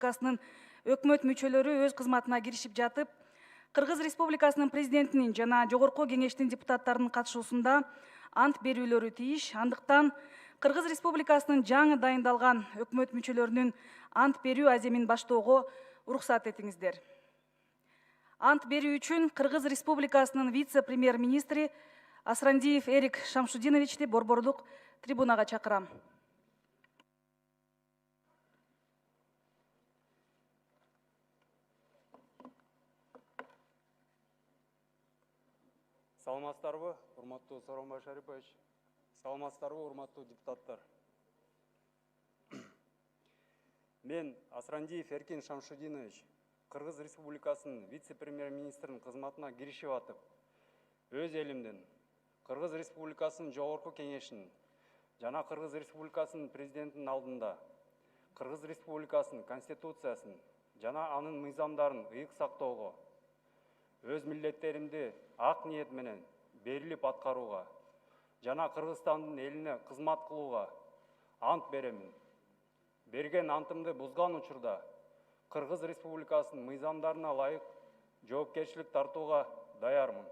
Республикасынын өкмөт мүчөлөрү өз кызматына киришип жатып, Кыргыз Республикасынын президентинин жана Жогорку Кеңештин депутаттарынын катышуусунда ант берүүлөрү тийиш. Андыктан Кыргыз Республикасынын жаңы дайындалган өкмөт мүчөлөрүнүн ант берүү аземин баштоого уруксат этиңиздер. Ант берүү үчүн Кыргыз Республикасынын вице-премьер-министри Асрандиев Эрик Шамшудиновичти борбордук трибунага чакырам. Саламатсыздарбы, урматтуу Сооронбай Шарипович. Саламатсыздарбы, урматтуу депутаттар. Мен Асрандиев Эркин Шамшудинович, Кыргыз Республикасынын вице-премьер-министринин кызматына киришип атып, өз элимдин Кыргыз Республикасынын Жогорку Кеңешинин жана Кыргыз Республикасынын президентинин алдында Кыргыз Республикасынын Конституциясын жана анын мыйзамдарын ыйык сактоого, өз милдеттеримди ак ниет менен берилип аткарууга жана Кыргызстандын элине кызмат кылууга ант беремин. Берген антымды бузган учурда Кыргыз Республикасынын мыйзамдарына ылайык жоопкерчилик тартууга даярмын.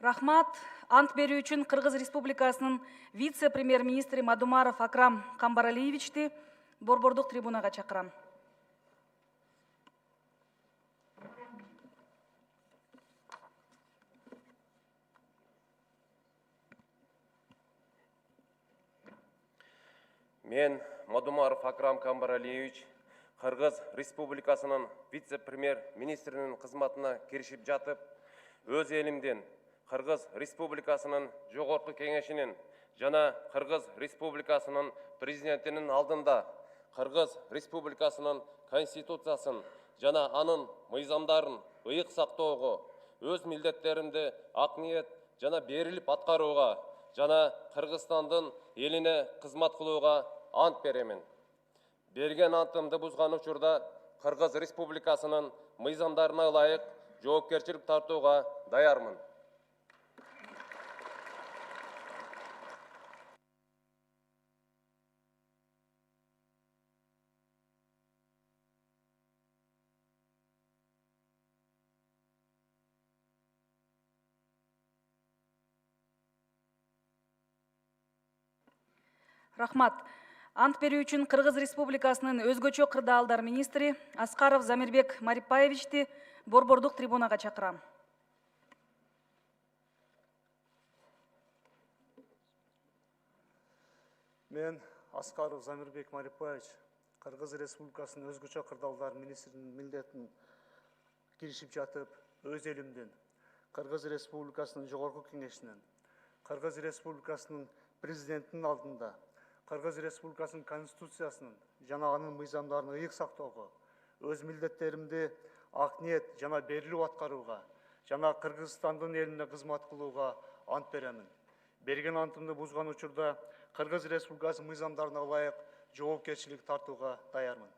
Рахмат. Ант берүү үчүн Кыргыз Республикасынын вице-премьер-министри Мадумаров Акрам Камбаралиевичти борбордук трибунага чакырам. Мен Мадумаров Акрам Камбаралиевич, Кыргыз Республикасынын вице-премьер-министринин кызматына киришип жатып, өз элимдин Кыргыз Республикасынын Жогорку Кеңешинин жана Кыргыз Республикасынын президентинин алдында Кыргыз Республикасынын Конституциясын жана анын мыйзамдарын ыйык сактоого, өз милдеттеримди ак ниет жана берилип аткарууга жана Кыргызстандын элине кызмат кылууга ант беремин. Берген антымды бузган учурда Кыргыз Республикасынын мыйзамдарына ылайык жоопкерчилик тартууга даярмын. Рахмат. Ант берүү үчүн Кыргыз Республикасынын өзгөчө кырдаалдар министри Аскаров Замирбек Марипаевичти борбордук трибунага чакырам. Мен Аскаров Замирбек Марипаевич, Кыргыз Республикасынын өзгөчө кырдаалдар министринин милдетин киришип жатып, өз элимдин Кыргыз Республикасынын Жогорку Кеңешинин, Кыргыз Республикасынын президентинин алдында Кыргыз Республикасынын Конституциясынын жана анын мыйзамдарын ыйык сактоого, өз милдеттеримди ак ниет жана берилип аткарууга жана Кыргызстандын элине кызмат кылууга ант беремин. Берген антымды бузган учурда Кыргыз Республикасынын мыйзамдарына ылайык жоопкерчилик тартууга даярмын.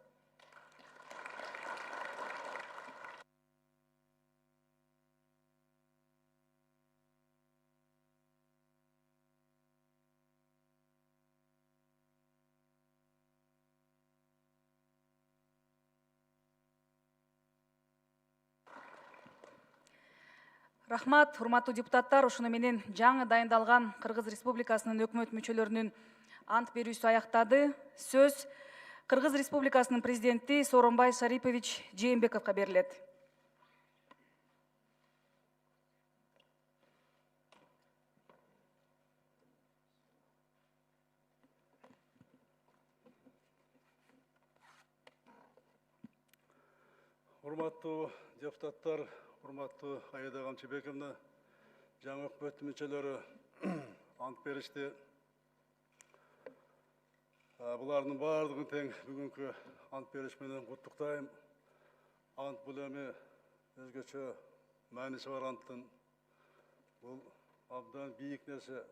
Рахмат, урматтуу депутаттар, ушуну менен жаңы дайындалган Кыргыз Республикасынын өкмөт мүчөлөрүнүн ант берүүсү аяктады. Сөз Кыргыз Республикасынын президенти Сооронбай Шарипович Жээнбековго берилет. Урматтуу депутаттар, урматтуу Аида Камчыбековна, жаңы өкмөт мүчөлөрү ант беришти. Булардын баардыгын тең бүгүнкү ант бериш менен куттуктайм. Ант бул эми өзгөчө мааниси бар анттын. Бул абдан бийик нерсе.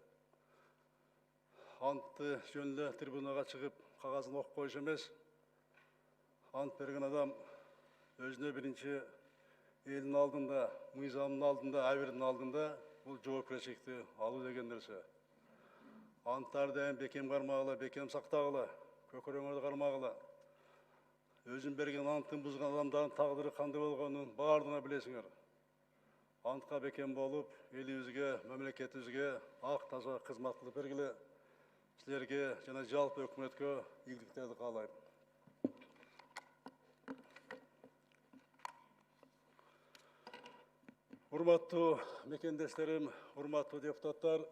Антты жөнле трибунага чыгып, кагазын окуп коюш эмес. Ант берген адам өзүнө биринчи элдин алдында, мыйзамдын алдында, абирдин алдында бул жоопкерчиликти алуу деген нерсе. Анттарды дайым бекем кармагыла, бекем сактагыла, көкөрөңөрдү кармагыла. Өзүн берген анттын бузган адамдардын тагдыры кандай болгонун баардыгына билесиңер. Антка бекем болуп, элибизге, мамлекетибизге ак таза кызмат кылып бергиле. Силерге жана жалпы өкмөткө ийгиликтерди каалайм. Урматтуу мекендештерим, урматтуу депутаттар,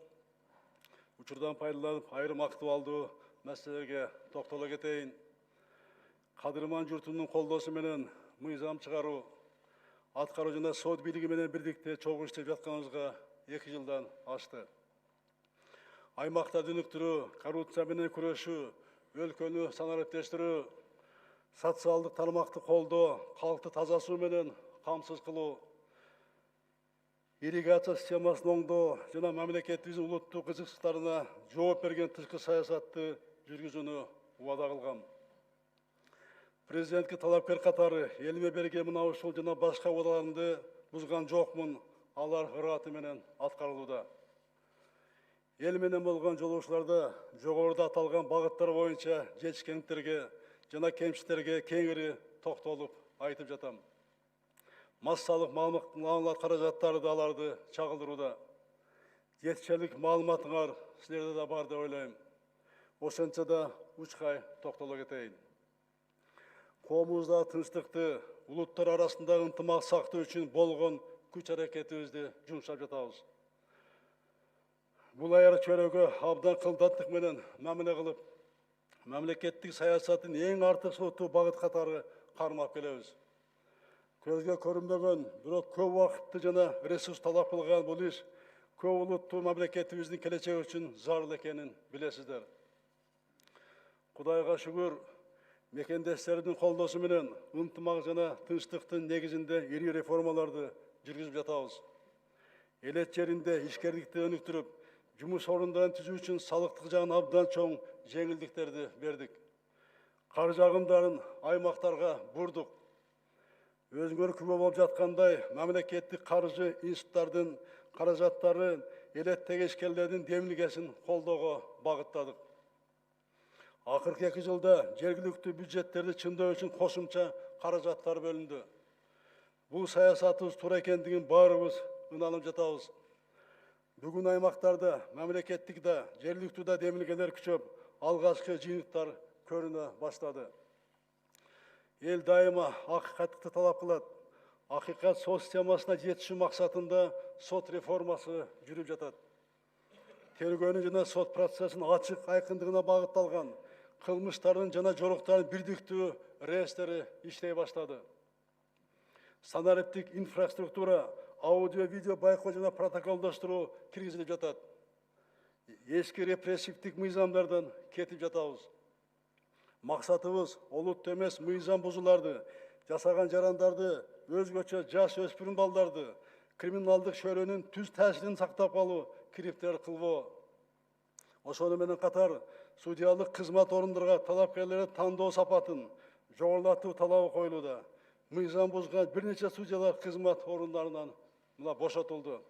учурдан пайдаланып айрым актуалдуу маселелерге токтоло кетейин. Кадырман журтунун колдоосу менен мыйзам чыгаруу, аткаруу жана сот бийлиги менен бирдикте чогуу иштеп жатканыбызга 2 жылдан ашты. Аймактарды өнүктүрүү, коррупция менен күрөшүү, өлкөнү санариптештирүү, социалдык тармакты колдоо, калкты таза суу менен камсыз кылуу, ирригация системасын оңдоо жана мамлекетибиздин улуттук кызыкчылыктарына жооп берген тышкы саясатты жүргүзүүнү убада кылгам. Президентке талапкер катары элиме берген мына ушул жана башка убадаларымды бузган жокмун, алар ырааты менен аткарылууда. Эл менен болгон жолугушууларда жогоруда аталган багыттар боюнча жетишкендиктерге жана кемчиликтерге кеңири токтолуп айтып жатам. Массалык маалымат каражаттары да аларды чагылдырууда. Жетишерлик маалыматыңар силерде да бар деп ойлойм. Ошентсе да учкай токтоло кетейин. Коомубузда тынчтыкты, улуттар арасындагы ынтымак сактоо үчүн болгон күч аракетибизди жумшап жатабыз. Бул аяр чөйрөгө абдан кылдаттык менен мамиле кылып, мамлекеттик саясаттын эң артык соту багыт катары кармап келебиз. Көзгө көрүнбөгөн, бирок көп убакытты жана ресурс талап кылган бул иш көп улуттуу мамлекетибиздин келечеги үчүн зарыл экенин билесиздер. Кудайга шүгүр, мекендештердин колдоосу менен ынтымак жана тынчтыктын негизинде ири реформаларды жүргүзүп жатабыз. Элет жеринде ишкерликти өнүктүрүп, жумуш орундарын түзүү үчүн салыктык жагын абдан чоң жеңилдиктерди бердик. Каржы агымдарын аймактарга бурдук. Өзүңөр күбө болуп жаткандай, мамлекеттик каржы институттардын каражаттары элеттеги ишкерлердин демилгесин колдоого багыттадык. Акыркы 2 жылда жергиликтүү бюджеттерди чындоо үчүн кошумча каражаттар бөлүндү. Бул саясатыбыз туура экендигин баарыбыз ынанып жатабыз. Бүгүн аймактарда, мамлекеттик да, жергиликтүү да демилгелер күчөп, алгачкы жыйынтыктар көрүнө баштады. Эл дайыма акыйкаттыкты талап кылат. Акыйкат сот системасына жетишүү максатында сот реформасы жүрүп жатат. Тергөөнүн жана сот процессин ачык айкындыгына багытталган кылмыштардын жана жоруктардын бирдиктүү реестри иштей баштады. Санариптик инфраструктура, аудио-видео байкоо жана протоколдоштуруу киргизилип жатат. Эски репрессивдик мыйзамдардан кетип жатабыз. Максатыбыз олуттуу эмес мыйзам бузууларды, жасаган жарандарды, өзгөчө жаш өспүрүм балдарды, криминалдык шөйрөнүн түз таасирин сактап калуу, кириптер кылбоо. Ошону менен катар судьялык кызмат орундарга талапкерлерди тандоо сапатын жогорулатуу талабы коюлууда. Мыйзам бузган бир нече судьялар кызмат орундарынан мына бошотулду.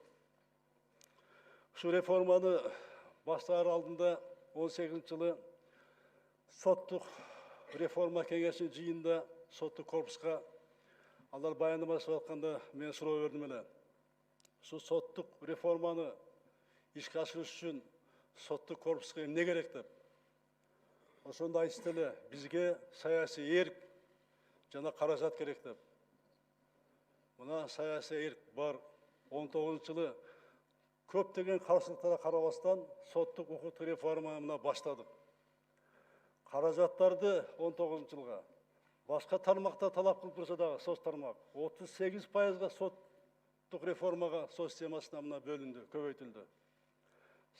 Ушу реформаны баштаар алдында 18-жылы соттук реформа кеңешинин жыйынында соттук корпуска алар баяндама жасап атканда мен суроо бердим эле. Ушу соттук реформаны ишке ашырыш үчүн соттук корпуска эмне керек деп. Ошондо айтышты эле, бизге саясий эрк жана каражат керек деп. Мына саясий эрк бар. 19-жылы көптөгөн каршылыктарга карабастан соттук укуктук реформаны мына баштадык. Каражаттарды 19-жылга башка тармакта талап кылып турса дагы сот тармак 38%га соттук реформага сот системасына мына бөлүндү, көбөйтүлдү.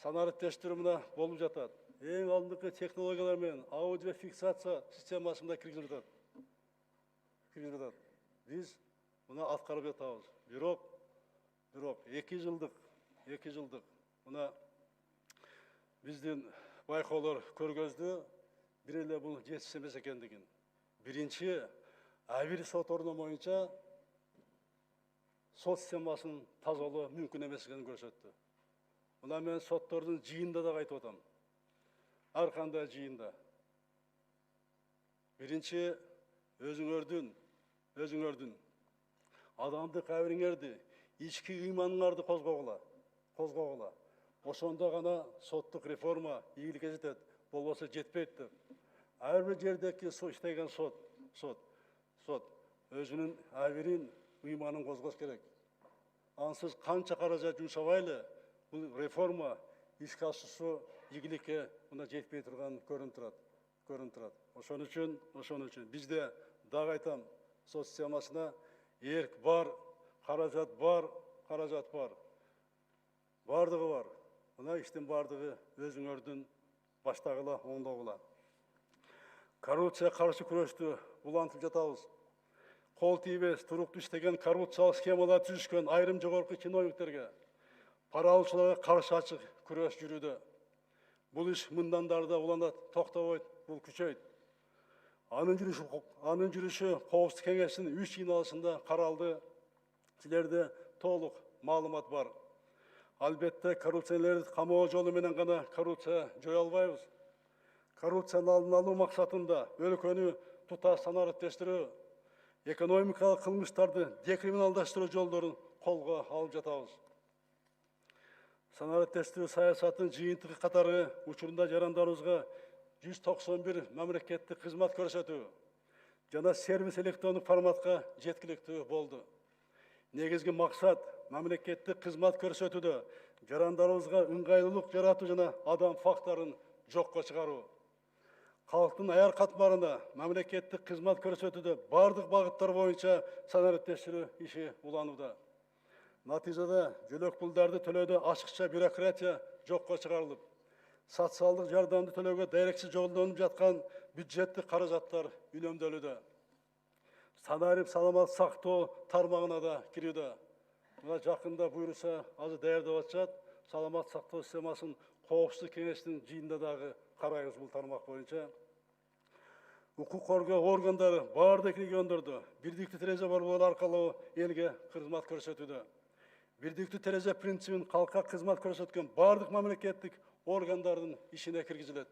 Санариптештирүү мына болуп жатат. Эң алдыңкы технологиялар менен аудиофиксация системасы мына киргизилип жатат. Биз мына аткарып жатабыз. Бирок 2 жылдык Мына біздің байқаулар көргөздү, бир эле бул жетиш эмес экендигин. Биринчи, бир сот орну боюнча сот системасынын тазалоо мүмкүн эмес экенин көрсөттү. Мына мен соттордун жыйында да айтып атам. Ар кандай жыйында. Биринчи, өзүңөрдүн адамдык абириңерди, ички ыйманыңарды козгогула. Ошондо гана соттук реформа ийгиликке жетет, болбосо жетпейт деп. Ар бир жердеги иштеген сот өзүнүн абирин, ыйманын козгош керек. Ансыз канча каражат жумшабайлы, бул реформа ишке ашуусу ийгиликке мына жетпей турган көрүнүп турат. Ошон үчүн бизде дагы айтам, сот системасына эрк бар, каражат бар. Бардыгы бар. Мына иштин бардыгы өзүңөрдүн баштагыла, оңдогула. Коррупция каршы күрөштү улантып жатабыз. Кол тийбес, туруктуу иштеген коррупциялык схемалар түзүшкөн айрым жогорку чиновниктерге, пара алуучуларга каршы ачык күрөш жүрүүдө. Бул иш мындан да уланат, токтобойт, бул күчөйт. Анын жүрүшү Коопсуздук кеңешинин 3 жыйналышында каралды. Силерде толук маалымат бар. Албетте коррупционерлерди камоо жолу менен гана коррупция жое албайбыз. Коррупцияны алдын алуу максатында өлкөнү туташ санариптештирүү, экономикалык кылмыштарды декриминалдаштыруу жолдорун колго алып жатабыз. Санариптештирүү саясатын жыйынтыгы катары учурунда жарандарыбызга 191 мамлекеттик кызмат көрсөтүү жана сервис электрондук форматка жеткиликтүү болду. Негизги максат мамлекеттик кызмат көрсөтүүдө жарандарыбызга ыңгайлуулук жаратуу жана адам фактарын жокко чыгаруу. Халктын аяр катмарына мамлекеттик кызмат көрсөтүүдө бардык багыттар боюнча санариптештирүү иши уланууда. Натыйжада жөлөк пулдарды төлөөдө ачыкча бюрократия жокко чыгарылып, социалдык жардамды төлөөгө дарексиз жолдонуп жаткан бюджеттик каражаттар үнөмдөлүүдө. Санарип саламат сактоо тармагына да кирүүдө. Мына жакында буйруса азыр даярдап атышат, саламат сактоо системасын Коопсуздук кеңешинин жыйында дагы карайбыз бул тармак боюнча. Укук коргоо органдары бардык региондордо бирдиктүү терезе борбору аркылуу элге кызмат көрсөтүүдө. Бирдиктүү терезе принцибин калкка кызмат көрсөткөн бардык мамлекеттик органдардын ишине киргизилет.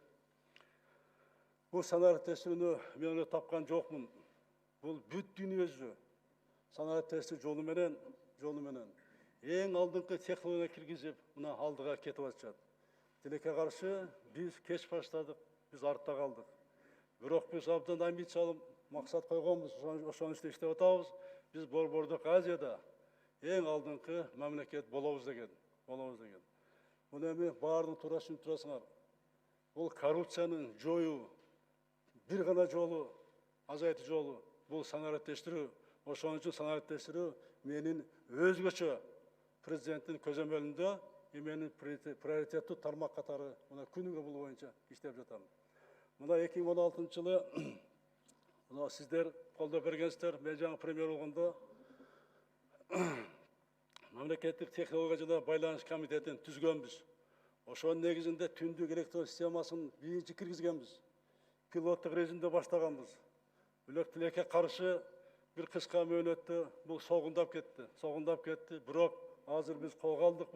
Бул санариптештирүүнү мен эле тапкан жокмун. Бул бүт дүйнөсү санариптештирүү жолу менен эң алдыңкы технология киргизип, мына алдыга кетип атышат. Тилекке каршы биз кеч баштадык, биз артта калдык. Бирок биз абдан амбициялуу максат койгонбуз, ошон үстүндө иштеп атабыз. Биз Борбордук Азияда эң алдыңкы мамлекет болобуз деген. Муну эми баарын туура түшүнүп турасыңар. Бул коррупциянын жоюу бир гана жолу, азайтуу жолу, бул санариптештирүү. Ошон үчүн санариптештирүү менин өзгөчө президенттин көзөмөлүндө менин приоритеттүү тармак катары мына күнүгө бул боюнча иштеп жатам. Мына 2016-жылы мына сиздер колдоп бергенсиздер, мен жаңы премьер болгондо мамлекеттик технология жана байланыш комитетин түзгөнбүз. Ошонун негизинде түндүк электрон системасын биринчи киргизгенбиз. Пилоттук режимде баштаганбыз. Бирок тилекке каршы бир кыска мөөнөттө бул согундап кетти. Бирок азыр биз колго алдык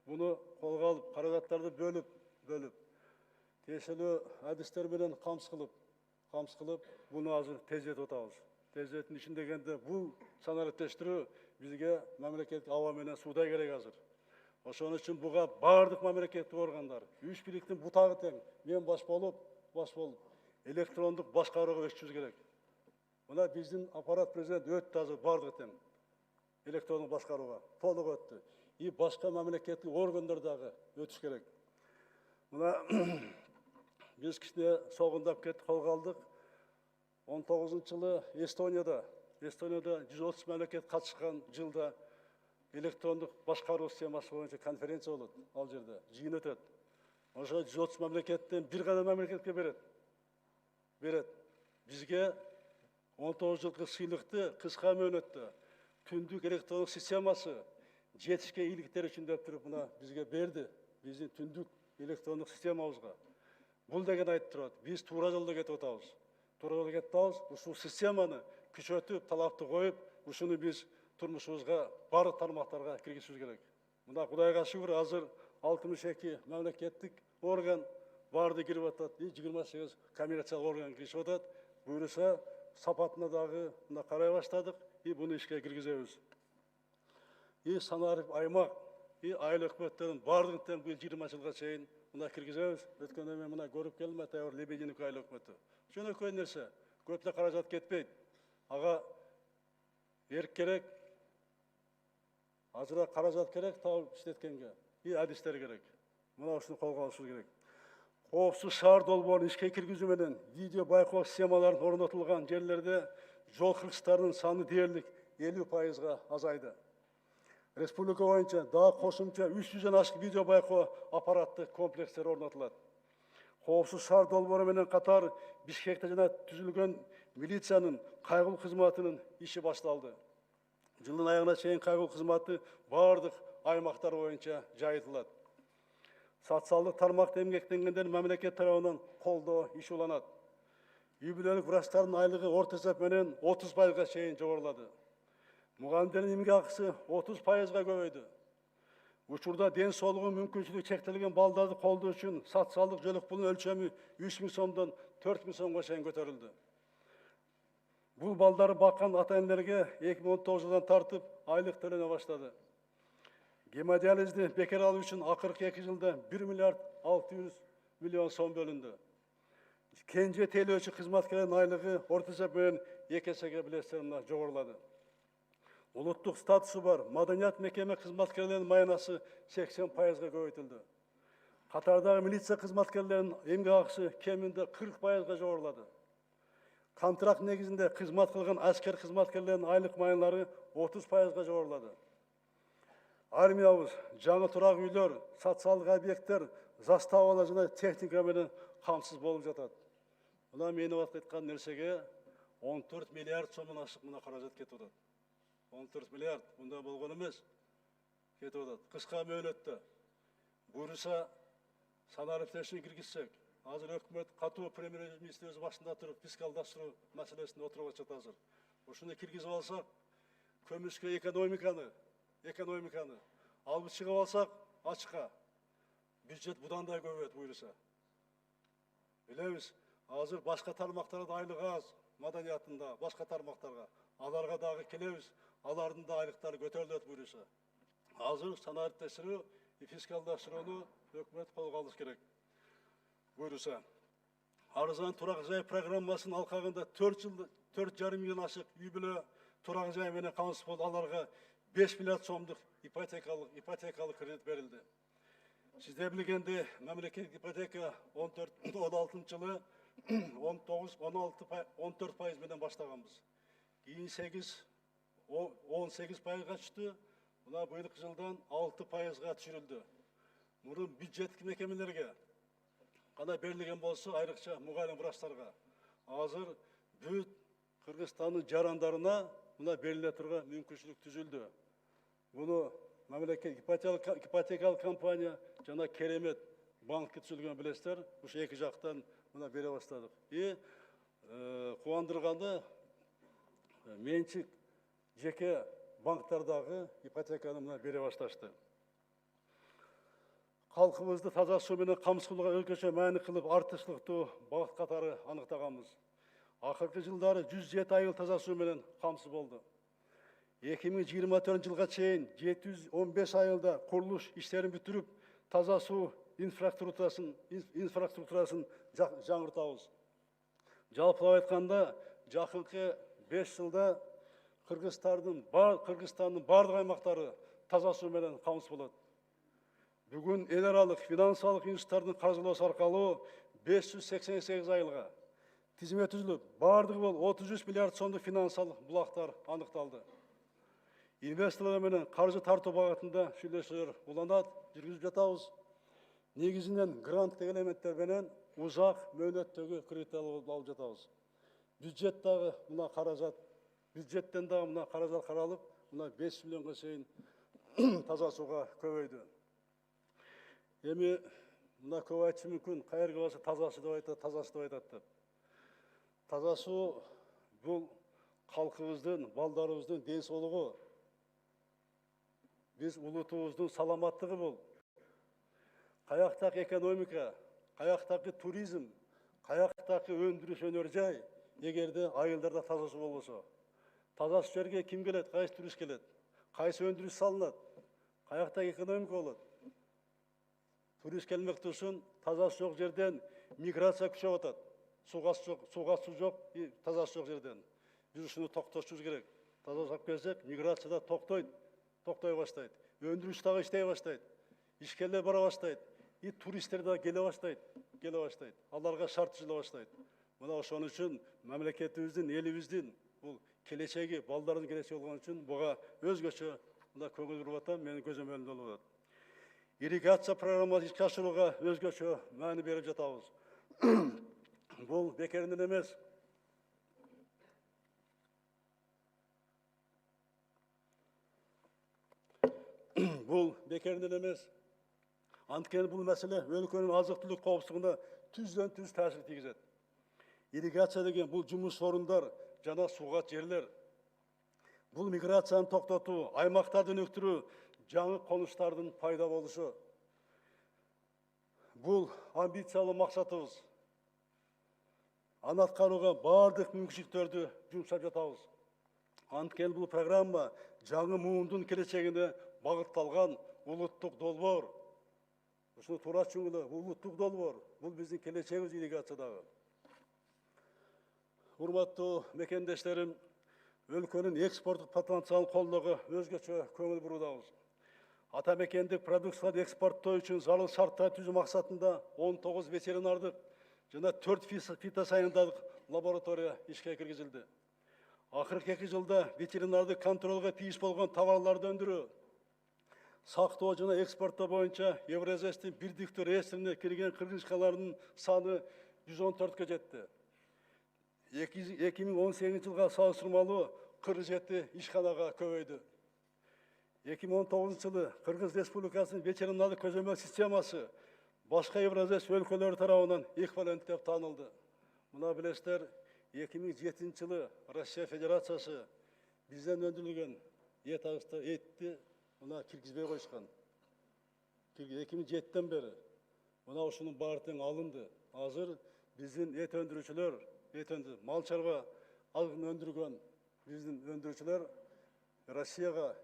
буну колго алып, каражаттарды бөлүп, тиешелүү адистер менен камсыз кылып, буну азыр тездетип атабыз. Тездетүүнүн ишин дегенде бул санариптештирүү бизге мамлекеттик аба менен суудай керек азыр. Ошон үчүн буга бардык мамлекеттик органдар, 3 бийликтин бутагы тең, мен баш болуп, электрондук башкарууга өтүшүбүз керек. Мына биздин аппарат президент өттү азыр бардыгы тең. Электрондук башкарууга толук өттү. И башка мамлекеттик органдар дагы өтүш керек. Мына биз кичине согундап кеттик, колго алдык. 19-жылы Эстонияда 130 мамлекет катышкан жылда электрондук башкаруу системасы боюнча конференция болот. Ал жерде жыйын өтөт. Ошо 130 мамлекеттен бир гана мамлекетке берет. Бизге 19 жылкы сыйлыкты кыска мөөнөттө түндүк электрондук системасы жетишке ийгиликтер үчүн деп туруп мына бизге берди. биздин түндүк электрондук системабызга. Бул деген айтып турат, биз туура жолдо кетип атабыз. Туура жолдо кетип атабыз. Ушул системаны күчөтүп, талапты коюп, ушуну биз турмушубузга барлык тармактарга киргизишибиз керек. Мына Кудайга шүгүр, азыр 62 мамлекеттик орган барды кирип атат, 28 коммерциялык орган киришип атат. Буюрса, сапатына дагы мына карай баштадык, буну ишке киргизебиз. Санарип аймак, айыл өкмөттөрүн бардыгын тең бул 20 жылга чейин мына киргизебиз. Өткөндө мен мына көрүп келдим, атайбыр Лебединовка айыл өкмөтү. Жөнөкөй нерсе, көп да каражат кетпейт. Ага эрк керек, азыраак каражат керек, тауып иштеткенге. Адистер керек. Мына ушуну колго алышыбыз керек. Коопсуз шаар долбоорун ишке киргизүү менен видео байкоо системаларын орнотулган жерлерде жол кыргызтардын саны дээрлик 50%-га азайды. Республика боюнча дагы кошумча 300-дөн ашык видео байкоо аппараттык комплекстер орнотулат. Коопсуз шаар долбоору менен катар Бишкекте жана түзүлгөн милициянын кайгылуу кызматынын иши башталды. Жылдын аягына чейин кайгылуу кызматы бардык аймактар боюнча жайылтылат. Социалдык тармакта эмгектенгендер мамлекет тарабынан колдоо иш уланат. Үй бүлөлүк врачтардын айлыгы орто эсеп менен 30%-га чейин жогорулады. Мугалимдердин эмгек акысы 30%-га көбөйдү. Учурда ден соолугу мүмкүнчүлүгү чектелген балдарды колдоо үчүн социалдык жөлөк пулунун өлчөмү 3000 сомдон 4000 сомго чейин көтөрүлдү. Бул балдарды баккан ата-энелерге 2019 жылдан тартып айлык төлөнө баштады. Гемодиализди бекер алуу үчүн акыркы 2 жылда 1 миллиард 600 миллион сом бөлүндү. Кенже тейлөөчү кызматкерлердин айлыгы орто эсеп менен 2 эсеге билесиздер жогорулады. Улуттук статусу бар маданият мекеме кызматкерлеринин маянасы 80%-га көбөйтүлдү. Катардагы милиция кызматкерлеринин эмгек акысы кеминде 40%-га жогорулады. Контракт негизинде кызмат кылган аскер кызматкерлеринин айлык маяналары 30%-га жогорулады. Армиябыз, жаңы турак үйлөр, социалдык объекттер, заставалар жана техника менен камсыз болуп жатат. Мына мени айткан нерсеге 14 миллиард сомдон ашык мына каражат кетип атат. 14 миллиард, мында болгон эмес, кетип атат. Кыска мөөнөттө. Буюрса, санариптешин киргизсек, азыр өкмөт катуу премьер-министр өз башында туруп фискалдаштыруу маселесинде отуруп атат азыр. Ушуну киргизип алсак, көмүскө экономиканы алып чыгып алсак, ачыкка бюджет будан да көбөйөт буюрса. Билебиз, азыр башка тармактарда айлыгы аз, маданиятында, башка тармактарга. Аларга дагы келебиз, алардын да айлыктары көтөрүлөт буюрса. Азыр санариптештирүү, фискалдаштырууну өкмөт колго алыш керек. Буюрса, арзан турак жай программасынын алкагында 4,5 миллион ашык үй бүлө турак жай менен камсыз болду. Аларга 5 миллиард сомдук ипотекалык кредит берилди. Сизде билгендей, мамлекеттик ипотека 16 жылы 14% менен баштаганбыз. Кийин 18%га түштү. Мына быйылкы жылдан 6%га түшүрүлдү. Мурун бюджеттик мекемелерге кана берилген болсо, айрыкча мугалим врачтарга. Азыр бүт Кыргызстандын жарандарына мына бериле турган мүмкүнчүлүк түзүлдү. Буну мамлекет ипотекалык компания жана Керемет банкы түзүлгөн билесиздер. Ушу эки жактан мына бере баштадык. Кубандырганы менчик жеке банктардагы ипотеканы мына бере башташты. Калкыбызды таза суу менен камсыз кылууга өзгөчө маани кылып артыкчылыктуу багыт катары аныктаганбыз. Акыркы жылдары 107 айыл таза суу менен камсыз болду. 2024 жылга чейин 715 айылда курулуш иштерин бүтүрүп, таза суу инфраструктурасын жаңыртабыз. Жалпылап айтканда, жакынкы 5 жылда Кыргызстандын бардык аймактары таза суу менен камсыз болот. Бүгүн эл аралык финансылык институттардын каржылоосу аркылуу 588 айылга тизме түзүлүп, бардыгы бол 33 миллиард сомдук финансылык булактар аныкталды. Инвесторлор менен каржы тартуу багытында сүйлөшүүлөр уланат, жүргүзүп жатабыз. Негизинен гранттык элементтер менен узак мөөнөттөгү кредиттер алып жатабыз. Бюджеттен дагы мына каражат каралып, мына 5 миллионго чейин таза сууга көбөйдү. Эми мына көп айтышы мүмкүн, кайерге болсо таза суу деп айтат, таза суу деп айтат деп. Таза суу бул халкыбыздын, балдарыбыздын ден соолугу, биз улутубуздун саламаттыгы бул. Каяктагы экономика, каяктагы туризм, каяктагы өндүрүш өнөр жай, эгерде айылдарда таза суу болбосо. Таза суу жерге ким келет, кайсы турист келет, кайсы өндүрүш салынат, каяктагы экономика болот. Турист келмек турсун, таза суу жок жерден миграция күчөп атат. Суга суу жок, таза суу жок жерден. Биз ушуну токтотушубуз керек. Таза суу келсек, миграция да токтой баштайт. Өндүрүш дагы иштей баштайт. Ишкерлер бара баштайт. Туристтер да келе баштайт. Аларга шарт түзүлө баштайт. Мына ошон үчүн мамлекетибиздин, элибиздин бул келечеги, балдардын келечеги болгон үчүн буга өзгөчө мына көңүл буруп атам, менин көзөмөлүмдө болуп атат. Ирригация программасын ишке ашырууга өзгөчө маани берип жатабыз. Бул бекеринен эмес. Бул бекеринен эмес. Анткени бул маселе өлкөнүн азык-түлүк коопсуздугуна түздөн-түз таасир тийгизет. Ирригация деген бул жумуш орундар жана суугат жерлер. Бул миграцияны токтотуу, аймактарды өнүктүрүү, жаңы конуштардын пайда болушу. Бул амбициялуу максатыбыз. Аны аткарууга бардык мүмкүнчүлүктөрдү жумшап жатабыз. Анткени бул программа жаңы муундун келечегине багытталган улуттук долбоор. Ушуну туура түшүнгүлө, улуттук долбоор. Бул биздин келечегибиз ирригациядагы. Урматтуу мекендештерим, өлкөнүн экспорттук потенциалын колдоого өзгөчө көңүл буруудабыз. Ата мекендик продукцияларды экспорттоо үчүн зарыл шарттар түзүү максатында 19 ветеринардык жана 4 фитосанитардык лаборатория ишке киргизилди. Акыркы 2 жылда ветеринардык контролго тийиш болгон товарларды өндүрүү, сактоо жана экспорттоо боюнча Евразестин бирдиктүү реестрине кирген кыргызчалардын саны 114-кө жетти. 2018 жылга салыштырмалуу 47 ишканага көбөйдү. 2019 жылы Кыргыз Республикасынын ветеринардык көзөмөл системасы башка Евразес өлкөлөрү тарабынан эквивалент деп таанылды. Мына билесиздер, 2007 жылы Россия Федерациясы бизден өндүрүлгөн этти мына киргизбей койушкан. 2007-ден бери мына ушунун баары тең алынды. Азыр биздин эт өндүрүүчүлөр, мал чарба азыгын өндүргөн биздин өндүрүүчүлөр Россияга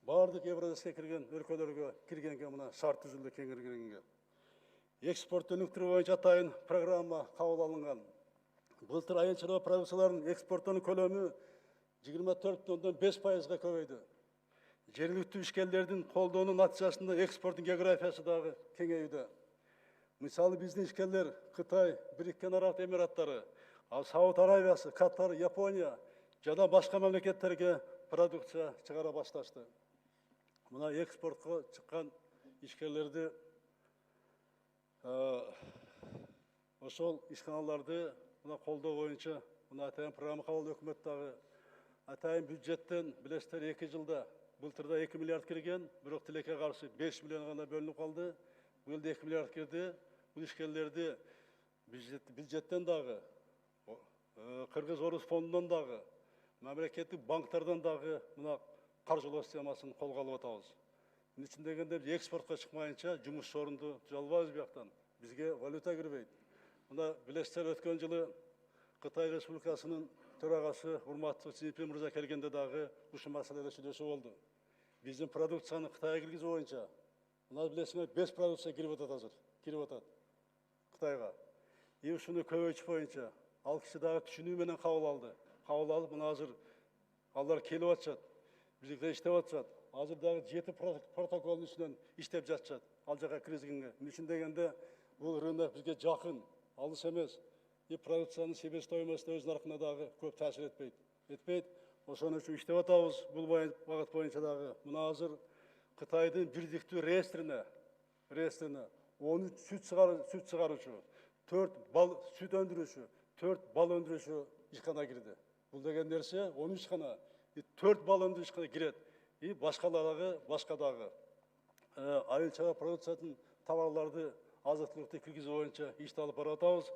бардык Евразеске кирген өлкөлөргө киргенге мына шарт түзүлдү киргенге. Экспорт өнүктүрүү боюнча атайын программа кабыл алынган. Былтыр айыл чарба продукцияларынын экспорттоонун көлөмү 24,5%га көбөйдү. Жергиликтүү ишкерлердин колдоонун натыйжасында экспорттун географиясы дагы кеңейүүдө. Мисалы биздин ишкерлер Кытай, Бириккен Араб Эмираттары, Сауд Арабиясы, Катар, Япония жана башка мамлекеттерге продукция чыгара башташты. Мына экспортко чыккан ишкерлерди ошол ишканаларды мына колдоо боюнча мына атайын программа кабыл өкмөт дагы атайын бюджеттен билесиздер 2 жылда былтырда 2 миллиард кирген, бирок тилекке каршы 5 миллион гана бөлүнүп калды. Бул 2 миллиард кирди. Бул ишкерлерди бюджеттен дагы, Кыргыз Орус фондунан дагы, мамлекеттик банктардан дагы мына каржылоо системасын колго алып атабыз. Мун үчүн дегенде экспортко чыкмайынча жумуш орунду түзө албайбыз бияктан. Бизге валюта кирбейт. Мына билесиздер, өткөн жылы Кытай Республикасынын төрагасы урматтуу Си Цзиньпин мырза келгенде дагы ушул маселеде сүйлөшүү болду. Биздин продукцияны Кытайга киргизүү боюнча мына билесиңер 5 продукция кирип атат азыр, кирип атат Кытайга. Ушуну көбөйтүш боюнча ал киши дагы түшүнүү менен кабыл алды. Кабыл алып, мына азыр алар келип атышат. Бизге иштеп атышат. Азыр дагы 7 протоколдун үстүнөн иштеп жатышат. Ал жака киргизгенге. Мун үчүн дегенде бул рынок бизге жакын, алыс эмес. Продукциянын себестоимосту өз наркына дагы көп таасир этпейт. Ошон үчүн иштеп атабыз. Бул багыт боюнча дагы мына азыр Кытайдын бирдиктүү реестрине 13 сүт чыгаруучу, 4 бал сүт өндүрүүчү, 4 бал өндүрүүчү ишкана кирди. Бул деген нерсе 13 ишкана, 4 бал өндүрүүчү ишкана кирет. Башка дагы айыл чарба продукциясын товарларды, азық-түлікті кіргізу бойынша ишти алып бара жатабыз.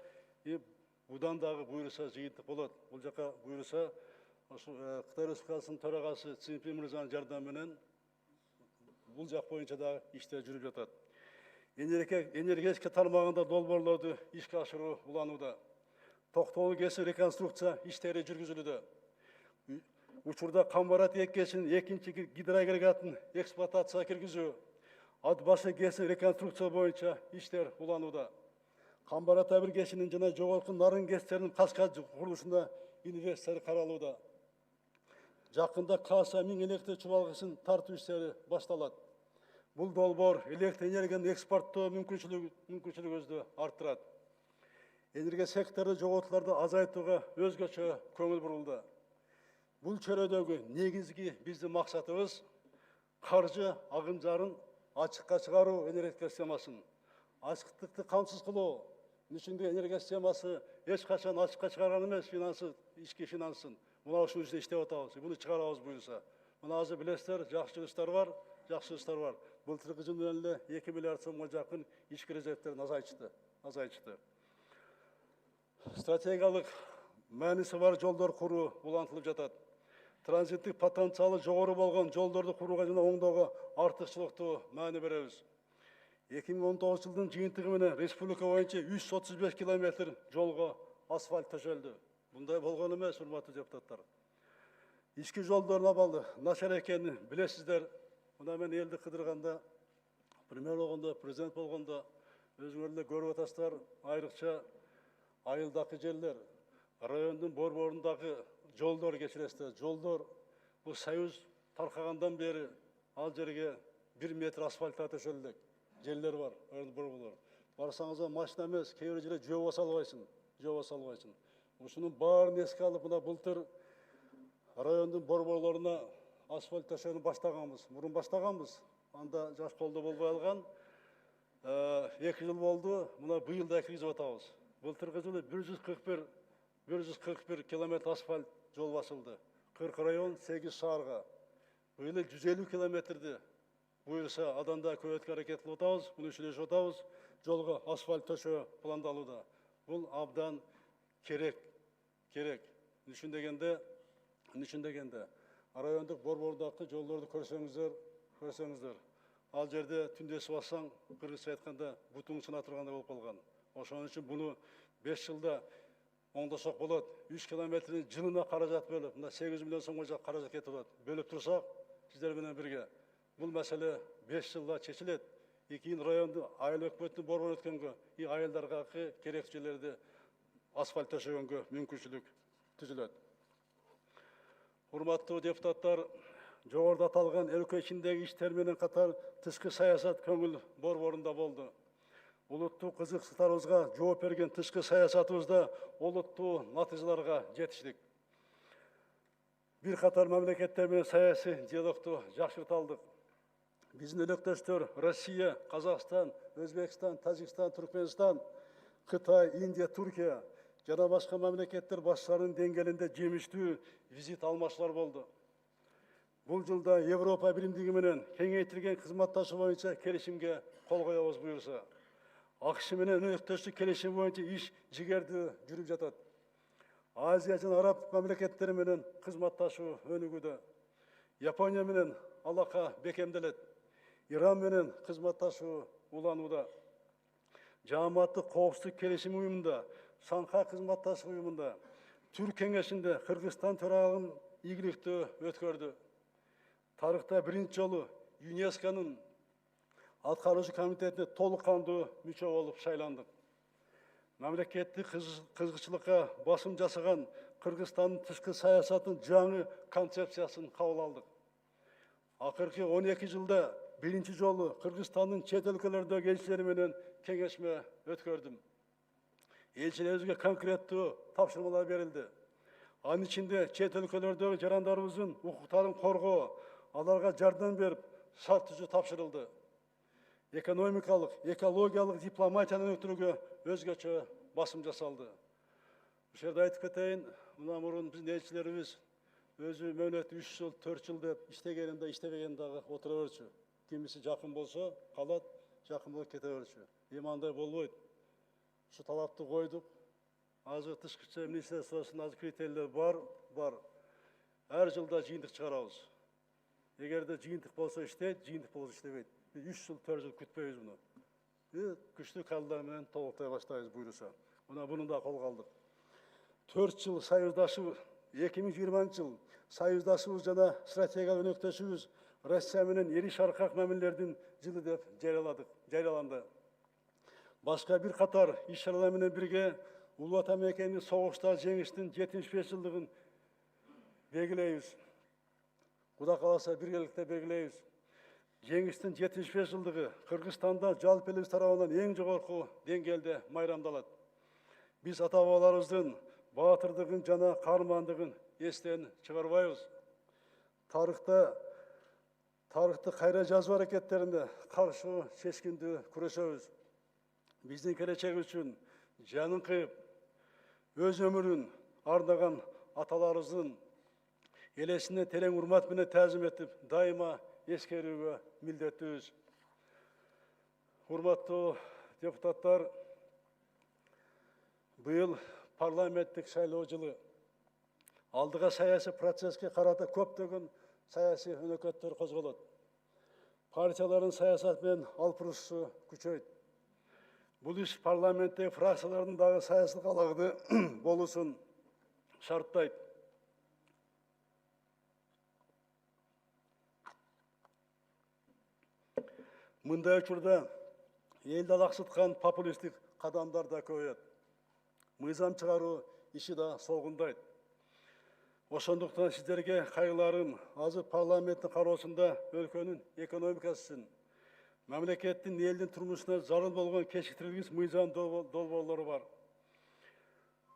Бұдан дағы бұйырса жиынтық болады. Бұл жаққа бұйырса Қытай Республикасының төрағасы Си Цзиньпин мырзаның жардамымен бұл жақ бойынша да иштер жүріп жатады. Энергетика тармағында долбоорлорду ишке ашыруу уланууда. Токтогул КЭС реконструкция иштери жүргүзүлүүдө. Учурда Камбарат ЭККСинин экинчи гидроагрегатын эксплуатацияга киргизүү, Ат башы КЭС реконструкция боюнча иштер уланууда. Камбарат Абир КЭСинин жана жогорку Нарын КЭСтеринин каска курулушуна инвестор каралууда. Жакында Каса 1000 электр чубалгысын тартуу иштери башталат. Бул долбоор электр энергияны экспорттоо мүмкүнчүлүгүбүздү арттырат. Энергия сектору жоготууларды азайтууга өзгөчө көңүл бурулду. Бул чөйрөдөгү негизги биздин максатыбыз каржы агымдарын ачыкка чыгаруу энергетика системасын. Ачыктыкты камсыз кылуу. Ичинде энергия системасы эч качан ачыкка чыгарган эмес, финансы, ички финансын. Мына ушул иште иштеп атабыз. Буну чыгарабыз буюрса. Мына азыр билесиздер, жакшы жумуштар бар. Былтыркы жыл менен эле 2 миллиард сомго жакын ички резервдерин азайтышты. Стратегиялык мааниси бар жолдор куруу улантылып жатат. Транзиттик потенциалы жогору болгон жолдорду курууга жана оңдоого артыкчылыктуу маани беребиз. 2019 жылдын жыйынтыгы менен республика боюнча 135 километр жолго асфальт төшөлдү. Мындай болгон эмес, урматтуу депутаттар. Ички жолдордун абалы начар экенин билесиздер. Мына мен элди кыдырганда, премьер болгондо, президент болгондо өзүңөр эле көрүп атасыздар, айрыкча айылдакы жерлер, райондун борборундагы жолдор кечиресиздер. Жолдор бул Союз таркагандан бери ал жерге 1 метр асфальт төшөлдүк жерлер бар, борборлор. Барсаңыз машина эмес, кээ бир жерде жөө салбайсың. Ушунун баарын эске алып, мына былтыр райондун борборлоруна асфальт төшөөнү баштаганбыз. Мурун баштаганбыз. Анда жаш колдо болбой алган. 2 жыл болду. Мына быйыл да киргизип атабыз. Былтыркы жылы 141 километр асфальт жол басылды. 40 район, 8 шаарга. Быйыл 150 километрди буюрса адамда көбөйткөнгө аракет кылып атабыз. Муну сүйлөшүп атабыз. Жолго асфальт төшөө пландалууда. Бул абдан керек. Үчүн дегенде райондук борбордагы жолдорду көрсөңүздөр. Ал жерде түндөсүп алсаң, кыргызча айтканда бутуң сына тургандай болуп калган. Ошон үчүн буну 5 жылда оңдосок болот. 3 километрин жылына каражат бөлүп, мына 8 миллион сомго жак каражат кетип атат. Бөлүп турсак, сиздер менен бирге бул маселе 5 жылда чечилет. Кийин районду айыл өкмөттүн борбор өткөнгө, айылдарга керектүү жерлерди асфальт төшөгөнгө мүмкүнчүлүк түзүлөт. Урматтуу депутаттар, жогоруда аталган өлкө ичиндеги иштер менен катар тышкы саясат көңүл борборунда болду. Улуттук кызыкчылыктарыбызга жооп берген тышкы саясатыбызда олуттуу натыйжаларга жетиштик. Бир катар мамлекеттер менен саясий диалогду жакшырта алдык. Биздин өнөктөштөр Россия, Казакстан, Өзбекстан, Тажикстан, Түркменстан, Кытай, Индия, Түркия жана башка мамлекеттер башчыларынын деңгээлинде жемиштүү визит алмашуулар болду. Бул жылда Европа биримдиги менен кеңейтилген кызматташуу боюнча келишимге кол коебуз буюрса. АКШ менен өнөктөштүк келишим боюнча иш жигердүү жүрүп жатат. Азия жана араб мамлекеттери менен кызматташуу өнүгүүдө. Япония менен алака бекемделет. Иран менен кызматташуу уланууда. Жааматтык коопсуздук келишим уюмунда, Шанхай кызматташуу уюмунда, Түрк кеңешинде Кыргызстан төрагалыгын ийгиликтүү өткөрдү. Тарыхта биринчи жолу ЮНЕСКОнун аткаруучу комитетине толук кандуу мүчө болуп шайландык. Мамлекеттик кызыкчылыкка басым жасаган Кыргызстандын тышкы саясатынын жаңы концепциясын кабыл алдык. Акыркы 12 жылда биринчи жолу Кыргызстандын чет өлкөлөрдөгү элчилери менен кеңешме өткөрдүм. Элчилерибизге конкреттүү тапшырмалар берилди. Анын ичинде чет өлкөлөрдөгү жарандарыбыздын укуктарын коргоо, аларга жардам берип, шарт түзүү тапшырылды. Экономикалык, экологиялык дипломатияны өнүктүрүүгө өзгөчө басым жасалды. Бул жерде айтып кетейин, мына мурун биздин элчилерибиз өзү мөөнөтү 3 жыл, 4 жыл деп иштегенин да иштебегенин дагы отура берчү. Кимиси жакын болсо калат, жақындап кете берші. Емандай болбойт. Şu талапты қойдық. Азы тышқы министерствосының азы критерийлер бар. Әр жылда жиынтық шығарабыз. Егер де жиынтық болса іштейді, жиынтық болса іштебейді. 3 жыл, 4 жыл күтпейміз бұны. Күшті қалдармен толықтай бастаймыз бұйырса. Бұны да қолға алдық. 4 жыл союздашу, 2020 жыл союздашуымыз жана стратегиялық өнөктөшүбүз Россия менен ери шаркак мамилелердин жылы деп жарыяланды. Башка бир катар иш-чаралар менен бирге Улуу Ата мекенин согушта жеңиштин 75 жылдыгын белгилейбиз. Кудай кааласа биргеликте белгилейбиз. Жеңиштин 75 жылдыгы Кыргызстанда жалпы элибиз тарабынан эң жогорку деңгээлде майрамдалат. Биз ата-бабаларыбыздын баатырдыгын жана каармандыгын эстен чыгарбайбыз. Тарыхты кайра жазуу аракеттерине каршы чечкиндүү күрөшөбүз. Биздин келечек үчүн жанын кыйып, өз өмүрүн ардаган аталарыбыздын элесине терең урмат менен таазим этип, дайыма эскерүүгө милдеттүүбүз. Урматтуу депутаттар, быйыл парламенттик шайлоо жылы. Алдыга саясий процесске карата көптөгөн саясий өнөкөттөр козголот. Партиялардын саясат менен алпырышуу күчөйт. Бул иш парламенттеги фракциялардын дагы саясий калагыды болуусун шарттайт. Мындай учурда элди алаксыткан популисттик кадамдар да көбөйөт. Мыйзам чыгаруу иши да солгундайт. Ошондуктан сиздерге кайгыларым азыр парламенттин кароосунда өлкөнүн экономикасын, мамлекеттин элдин турмушуна зарыл болгон кечиктирилгис мыйзам долбоорлору бар.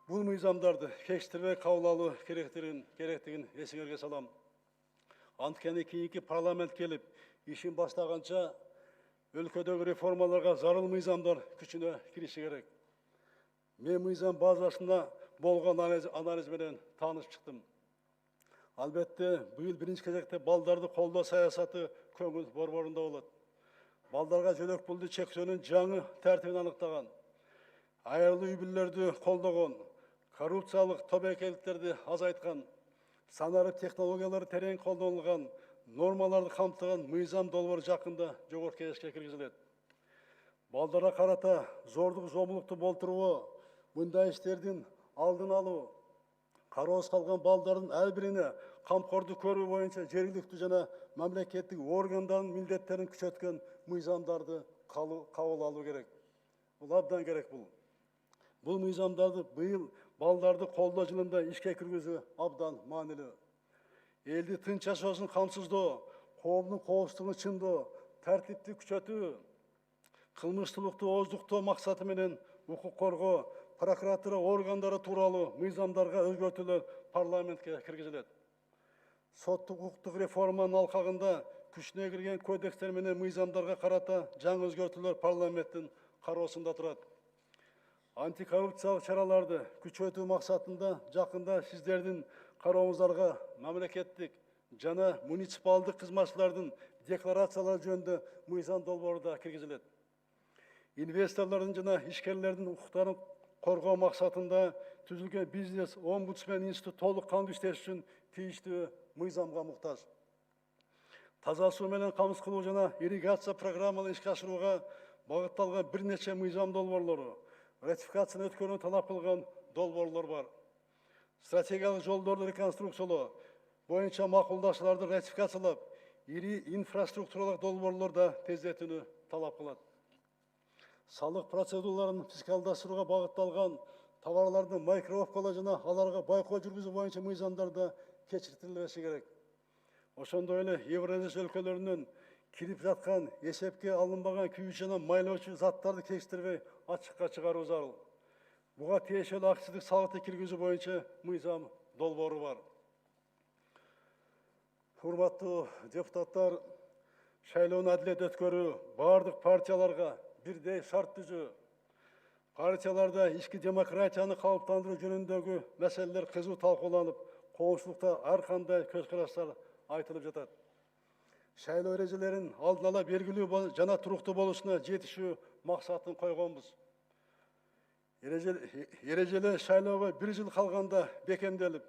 Бул мыйзамдарды кечиктирбей кабыл алуу керектигин эсиңерге салам. Анткени кийинки парламент келип, ишин баштаганча өлкөдөгү реформаларга зарыл мыйзамдар күчүнө кириши керек. Мен мыйзам базасында болгон анализ менен таанышып чыктым. Албетте, быйыл биринчи кезекте балдарды колдоо саясаты көңүл борборунда болот. Балдарга жөлөк пулду чектөөнүн жаңы тартибин аныктаган, айрылуу үй-бүлөлөрдү колдогон, коррупциялык тобокелдиктерди азайткан, санарып технологиялары терең колдонулган, нормаларды камтыган мыйзам долбоор жакында жогорку кеңешке киргизилет. Балдарга карата зордук зомбулукту болтуруу, мындай иштердин алдын алуу, кароосуз калган балдардын ар бирине камкорду көрүү боюнча жергиликтүү жана мамлекеттик органдардын милдеттерин күчөткөн мыйзамдарды кабыл алуу керек. Бул абдан керек бул. Бул мыйзамдарды быйыл балдарды колдоо жылында ишке киргизүү абдан маанилүү. Элди тынч жашоосун камсыздоо, коомдун коопсуздугун чыңдоо, тартипти күчөтүү, кылмыштуулукту ооздуктоо максаты менен укук коргоо, прокуратура органдары тууралуу мыйзамдарга өзгөртүүлөр парламентке киргизилет. Соттук укуктук реформанын алкагында күчүнө кирген кодекстер менен мыйзамдарга карата жаңы өзгөртүүлөр парламенттин кароосунда турат. Антикоррупциялык чараларды күчөтүү максатында жакында сиздердин карооңуздарга мамлекеттик жана муниципалдык кызматчылардын декларациялары жөнүндө мыйзам долбоору да киргизилет. Инвесторлордун жана ишкерлердин укуктарын коргоо максатында түзүлгөн бизнес омбудсмен институту толук кандуу иштеш үчүн тийиштүү мыйзамга муктаж. Таза суу менен камсыз кылуу жана ирригация программаларын ишке ашырууга багытталган бир нече мыйзам долбоорлору, ратификацияны өткөрүүнү талап кылган долбоорлор бар. Стратегиялык жолдорду реконструкциялоо боюнча макулдашууларды ратификациялап, ири инфраструктуралык долбоорлор да тездетүүнү талап кылат. Салык процедураларын фискалдаштырууга багытталган товарлардын маркировкалоо жана аларга байкоо жүргүзүү боюнча мыйзамдар да кечиртилбеши керек. Ошондой эле Евразия өлкөлөрүнөн кирип жаткан эсепке алынбаган күйүүчү жана майлоочу заттарды кечиктирбей ачыкка чыгаруу зарыл. Буга тиешелүү акциздик салыкты киргизүү боюнча мыйзам долбоору бар. Урматтуу депутаттар, шайлоону адилет өткөрүү, бардык партияларга бирдей шарт түзүү, партияларда ички демократияны калыптандыруу жөнүндөгү маселелер кызуу талкууланып, коомчулукта ар кандай көз караштар айтылып жатат. шайлоо эрежелерин алдын ала белгилүү жана туруктуу болушуна жетишүү максатын койгонбуз. Ережелер шайлоого 1 жыл калганда бекемделип,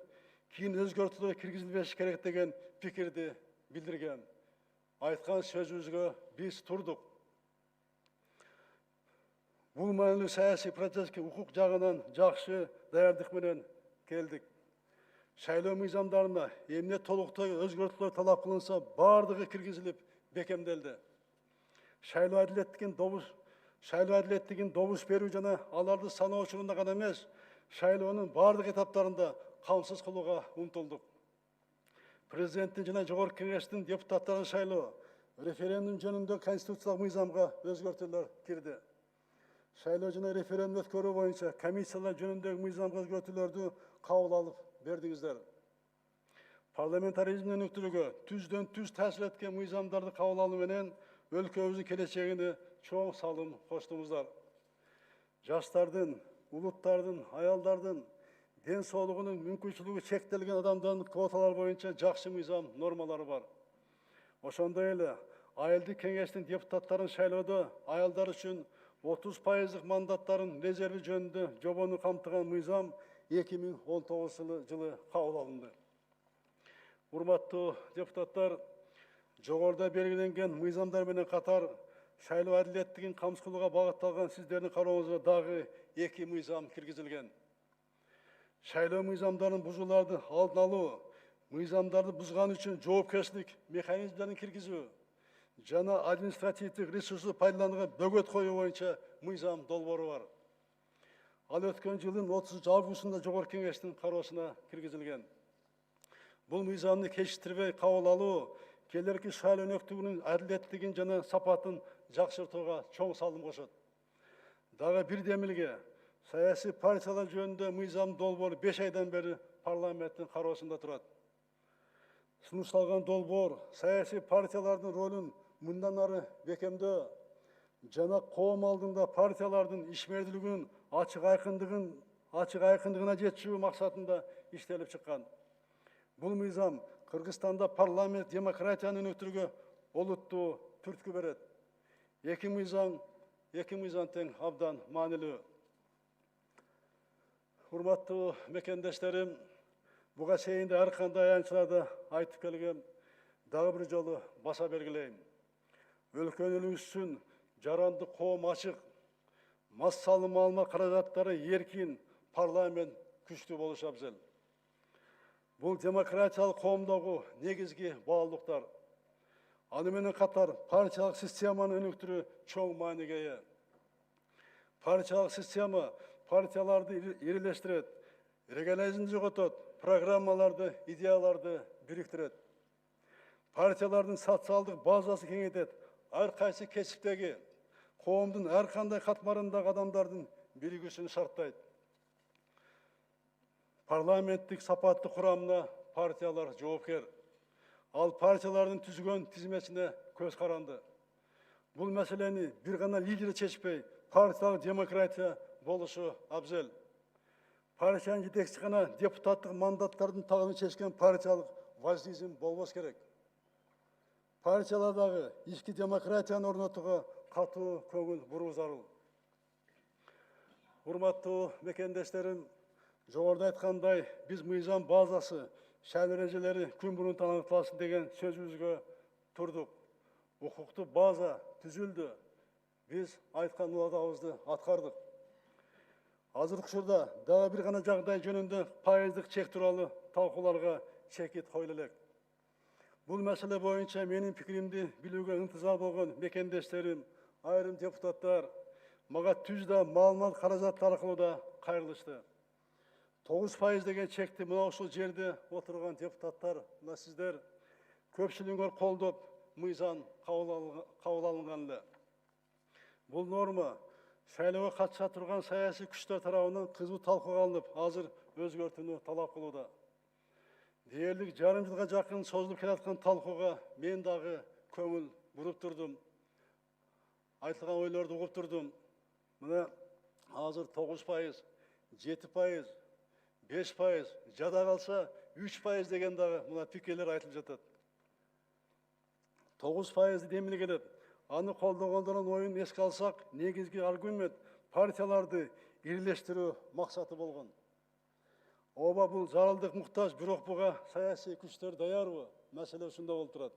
кийин өзгөртүүлөр киргизилбеш керек деген пикирди билдирген. Айткан сөзүбүзгө биз турдук. Бул маанилүү саясий процесске укук жагынан жакшы даярдык менен келдик. Шайлоо мыйзамдарына эмне толуктой өзгөртүүлөр талап кылынса, бардыгы киргизилип бекемделди. Шайлоо адилеттигин добуш берүү жана аларды саноо учурунда гана эмес, шайлоонун бардык этаптарында камсыз кылууга умтулдук. Президенттин жана Жогорку Кеңештин депутаттарын шайлоо, референдум жөнүндө конституциялык мыйзамга өзгөртүүлөр кирди. Шайлоо жана референдум өткөрүү боюнча комиссиялар жөнүндөгү мыйзамга өзгөртүүлөрдү кабыл алып бердиңиздер. Парламентаризмдин өнүктүрүүгө түздөн түз таасир эткен мыйзамдарды кабыл алуу менен өлкөбүздүн келечегине чоң салым коштуңуздар. Жаштардын, улуттардын, аялдардын ден соолугунун мүмкүнчүлүгү чектелген адамдардын квоталар боюнча жакшы мыйзам нормалары бар. Ошондой эле айылдык кеңештин депутаттарын шайлоодо аялдар үчүн 30% мандаттарын резерви жөнүндө жобону камтыган мыйзам 2019 жылы кабыл алынды. Урматтуу депутаттар, жогоруда белгиленген мыйзамдар менен катар шайлоо адилеттигин камсыз кылууга багытталган сиздердин карооңузга дагы 2 мыйзам киргизилген. Шайлоо мыйзамдарын бузууларды алдын алуу, мыйзамдарды бузган үчүн жоопкерчилик механизмдерин киргизүү жана административдик ресурсту пайдаланууга бөгөт коюу боюнча мыйзам долбоору бар. Ал өткөн жылдын 30 августунда Жогорку Кеңештин кароосуна киргизилген. Бул мыйзамды кечиктирбей кабыл алуу келерки шайлоо өнөктүгүнүн адилеттигин жана сапатын жакшыртууга чоң салым кошот. Дагы бир демилге саясий партиялар жөнүндө мыйзам долбоору 5 айдан бери парламенттин кароосунда турат. Сунушталган долбоор саясий партиялардын ролун мындан ары бекемдөө жана коом алдында партиялардын ишмердүүлүгүнүн ачык айкындыгына жетүү максатында иштелип чыккан. Бул мыйзам Кыргызстанда парламент демократияны өнүктүрүүгө олуттуу түрткү берет. Эки мыйзам тең абдан маанилүү. Урматтуу мекендештерим, буга чейин ар кандай аянтчыларда айтып келгем, дагы бир жолу баса белгилейм. Өлкөнүбүз үчүн жаранды коом ачык, массалуу маалымат каражаттары эркин, парламент күчтүү болушу абзел. Бул демократиялык коомдогу негизги баалуулуктар. Аны менен катар партиялык системаны өнүктүрүү чоң мааниге ээ. Партиялык система партияларды ирилештирет, регионализмди жоготот, программаларды, идеяларды бириктирет. Партиялардын социалдык базасы кеңейтет, ар кайсы кесиптеги коомдун ар кандай катмарындагы адамдардын биригүүсүн шарттайт. Парламенттик сапаттуу курамына партиялар жоопкер. Ал партиялардын түзгөн тизмесине көз каранды. Бул маселени бир гана лидер чечпей, партиялык демократия болушу абзел. Партиянын жетекчиси гана депутаттык мандаттардын тагын чечкен партиялык вождизм болбош керек. Партиялардагы ички демократияны орнотууга катуу көңүл буруу зарыл. Урматтуу мекендештерим, жогоруда айткандай, биз мыйзам базасы, шайлоо эрежелери күн мурун танытылсын деген сөзүбүзгө турдук. Укуктуу база түзүлдү. Биз айткан уадабызды аткардык. Азыркы учурда дагы бир гана жагдай жөнүндө пайыздык чек тууралуу талкууларга чекит коюла элек. Бул маселе боюнча менин пикиримди билүүгө ынтызар болгон мекендештерим, айрым депутаттар мага түздө маалымат каражаты аркылуу да кайрылышты. 9% деген чекти мына ушул жерде отурган депутаттар, мына сиздер көпчүлүгүңөр колдоп мыйзам кабыл алынган эле. Бул норма шайлоого катыша турган саясий күчтөр тарабынан кызуу талкууга алынып, азыр өзгөртүүнү талап кылууда. Дээрлик жарым жылга жакын созулуп келаткан талкууга мен дагы көңүл буруп турдум. Айтылган ойлорду угуп турдум. Мына азыр 9%, 7%, 5%, жада калса 3% деген дагы мына пикирлер айтылып жатат. 9% демиле келет. Аны колдогондордун оюн эске алсак, негизги аргумент партияларды ирлештирүү максаты болгон. Ооба бул зарылдык муктаж, бирок буга саясий күчтөр даярбы? Маселе ушунда болуп турат.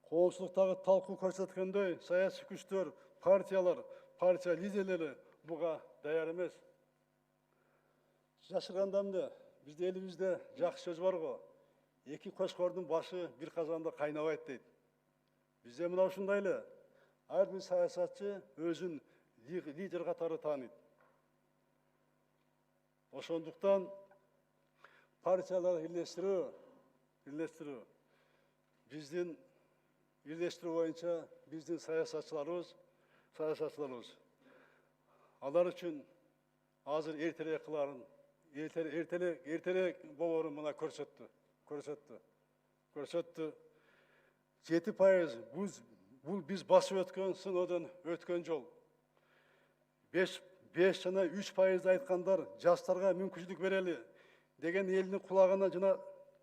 Коомчулуктагы талкуу көрсөткөндөй, саясий күчтөр, партиялар, партия лидерлери буга даяр эмес. Жашырганда эмне? Бизде элибизде жакшы сөз бар го. Эки көчкөрдүн башы бир казанда кайнабайт дейт. Бизде мына ушундай эле. Ар бир саясатчы өзүн лидер катары тааныйт. Ошондуктан партиялар ирлештирүү биздин ирлештирүү боюнча биздин саясатчыларыбыз алар үчүн азыр эртерээк кыларын, эртерээк болоорун мына көрсөттү. 7% бул биз басып өткөн сыноодон өткөн жол. 5 жана 3% айткандар жаштарга мүмкүнчүлүк берели деген элдин кулагына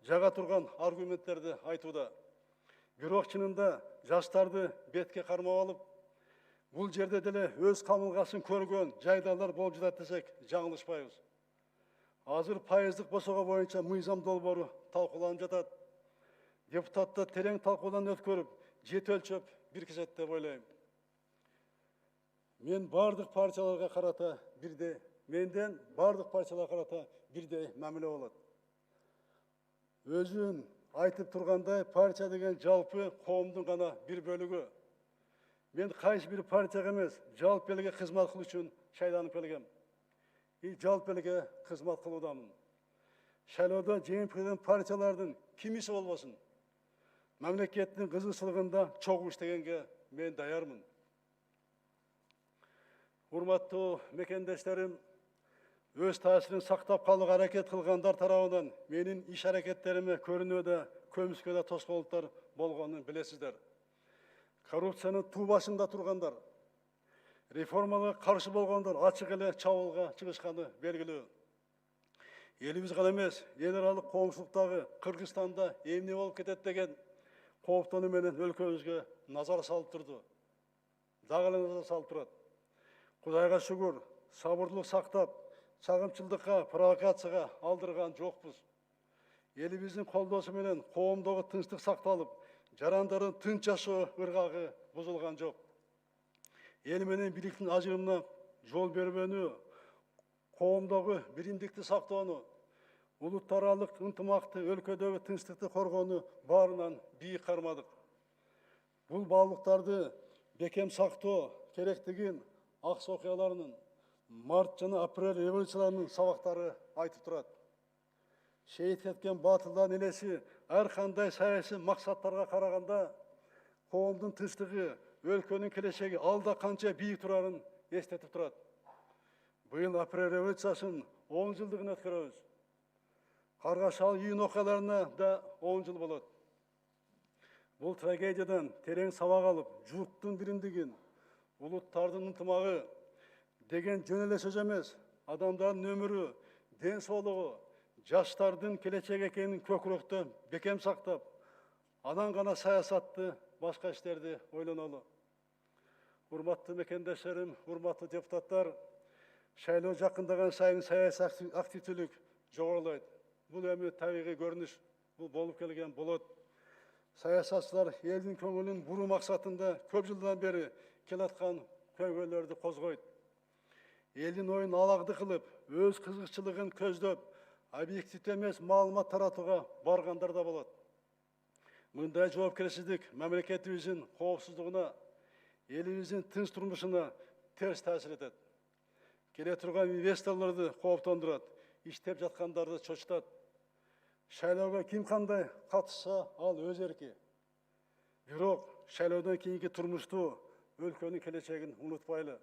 жага турган аргументтерди айтууда. Бирок чынында жаштарды бетке кармап алып, бул жерде деле өз камылгасын көргөн жайдарлар болуп жатат десек, жаңылышпайбыз. Азыр пайыздык босого боюнча мыйзам долбоору талкууланып жатат. Депутаттар терең талкуудан өткөрүп, жет өлчөп биркизет деп ойлойм. Менден бардык партияларга карата бирдей мамиле болот. Өзүн айтып тургандай, партия деген жалпы коомдун гана бир бөлүгү. Мен кайсы бир партияга эмес, жалпы элге кызмат кылуу үчүн шайланып келгем. Жалпы элге кызмат кылуудамын. Шайлоодо жеңип партиялардын кимиси болбосун, мамлекеттин кызыкчылыгында чогуу иштегенге мен даярмын. Урматтуу мекендештерим, өз таасирин сактап калууга аракет кылгандар тарабынан менин иш аракеттериме көрүнүүдө көмүскө тоскоолдуктар болгонун билесиздер. Коррупциянын туу башында тургандар, реформаларга каршы болгондор ачык эле чабуулга чыгышканы белгилүү. Элибиз гана эмес, эл аралык коомчулуктагы Кыргызстанда эмне болуп кетет деген кооптонуу менен өлкөбүзгө назар салып турду. Дагы эле назар салып турат. Кудайга шүгүр, сабырдуулук сактап, чагымчылдыкка, провокацияга алдырган жокпуз. Элибиздин колдоосу менен коомдогу тынчтык сакталып, жарандардын тынч жашоо ыргагы бузулган жок. Эл менен бийликтин ажырымына жол бербөөнү, коомдогу биримдикти сактоону, улут аралык ынтымакты, өлкөдөгү тынчтыкты коргоону баарынан бийик кармадык. Бул баалуулуктарды бекем сактоо керектигин Акс окуяларынын, март жана апрель революцияларынын сабактары айтып турат. Шейит кеткен баатылдардын элеси ар кандай саясий максаттарга караганда коомдун тынчтыгы, өлкөнүн келечеги алда канча бийик турарын эстетип турат. Быйыл апрель революциясынын 10 жылдыгын өткөрөбүз. Каргашал июнь окуяларына да 10 жыл болот. Бул трагедиядан терең сабак алып, журттун биримдигин, улуттардын ынтымагы деген жөн эле сөз эмес, адамдардын өмүрү, ден соолугу, жаштардын келечеги экенин көкүрөктө бекем сактап, анан гана саясатты, башка иштерди ойлонолу. Урматтуу мекендештерим, урматтуу депутаттар, шайлоо жакындаган сайын саясий активдүүлүк жогорулайт. Бул эми табигый көрүнүш, бул болуп келген болот. Саясатчылар элдин көңүлүн буруу максатында көп жылдан бери келаткан көйгөйлөрдү козгойт. Элдин оюн алагды кылып, өз кызыкчылыгын көздөп, объективдүү эмес маалымат таратууга баргандар да болот. Мындай жоопкерчилик мамлекетибиздин коопсуздугуна, элибиздин тынч турмушуна терс таасир этет. Келе турган инвесторлорду кооптондурат, иштеп жаткандарды чочутат. Шайлоого ким кандай катышса, ал өз эрки. Бирок шайлоодон кийинки турмушту, өлкөнүн келечегин унутпайлы.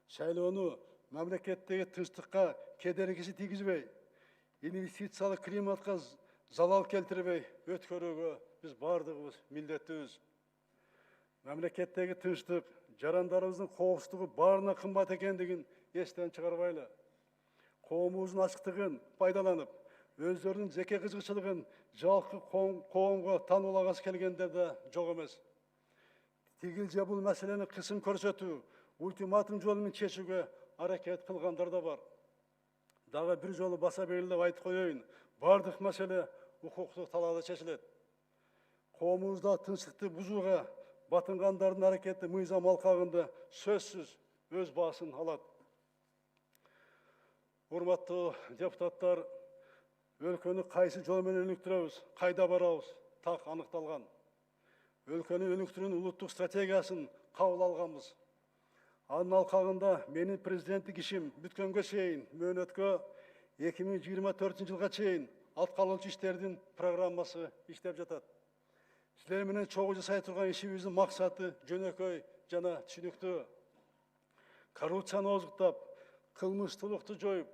Шайлоону мамлекеттеги тынчтыкка кедергиси тийгизбей, инвестициялык климатка залал келтирбей өткөрүүгө биз бардыгыбыз милдеттүүбүз. Мамлекеттеги тынчтык, жарандарыбыздын коопсуздугу баарына кымбат экендигин эстен чыгарбайлы. Коомубуздун ачыктыгын пайдаланып, өздерінің жеке қызығышылығын жалқы қоғамға танылағысы келгендер де жоқ емес. Тегіл же бұл мәселені қысым көрсету, ультиматум жолымен шешуге әрекет қылғандар да бар. Дағы бір жолы баса беріліп айтып қояйын, бардық мәселе құқықтық талаада шешіледі. Қоғамымызда тыныштықты бұзуға батынғандардың әрекеті мыйзам алқағында сөзсіз өз басын алады. Құрметті депутаттар, өлкені қайсы жолмен өніктіреміз, қайда барамыз, тақ анықталған. Өлкені өніктірудің ұлттық стратегиясын қабыл алғанбыз. Анын алқағында менің президенттік ішім бүткенге шейін, мөөнөткө 2024 жылға шейін атқарылушы іштердің программасы иштеп жатат. Сіздер менен чогуу жасай турган ишибиздин максаты жөнөкөй жана түшүнүктүү. Коррупцияны озуктап, кылмыштуулукту жоюп,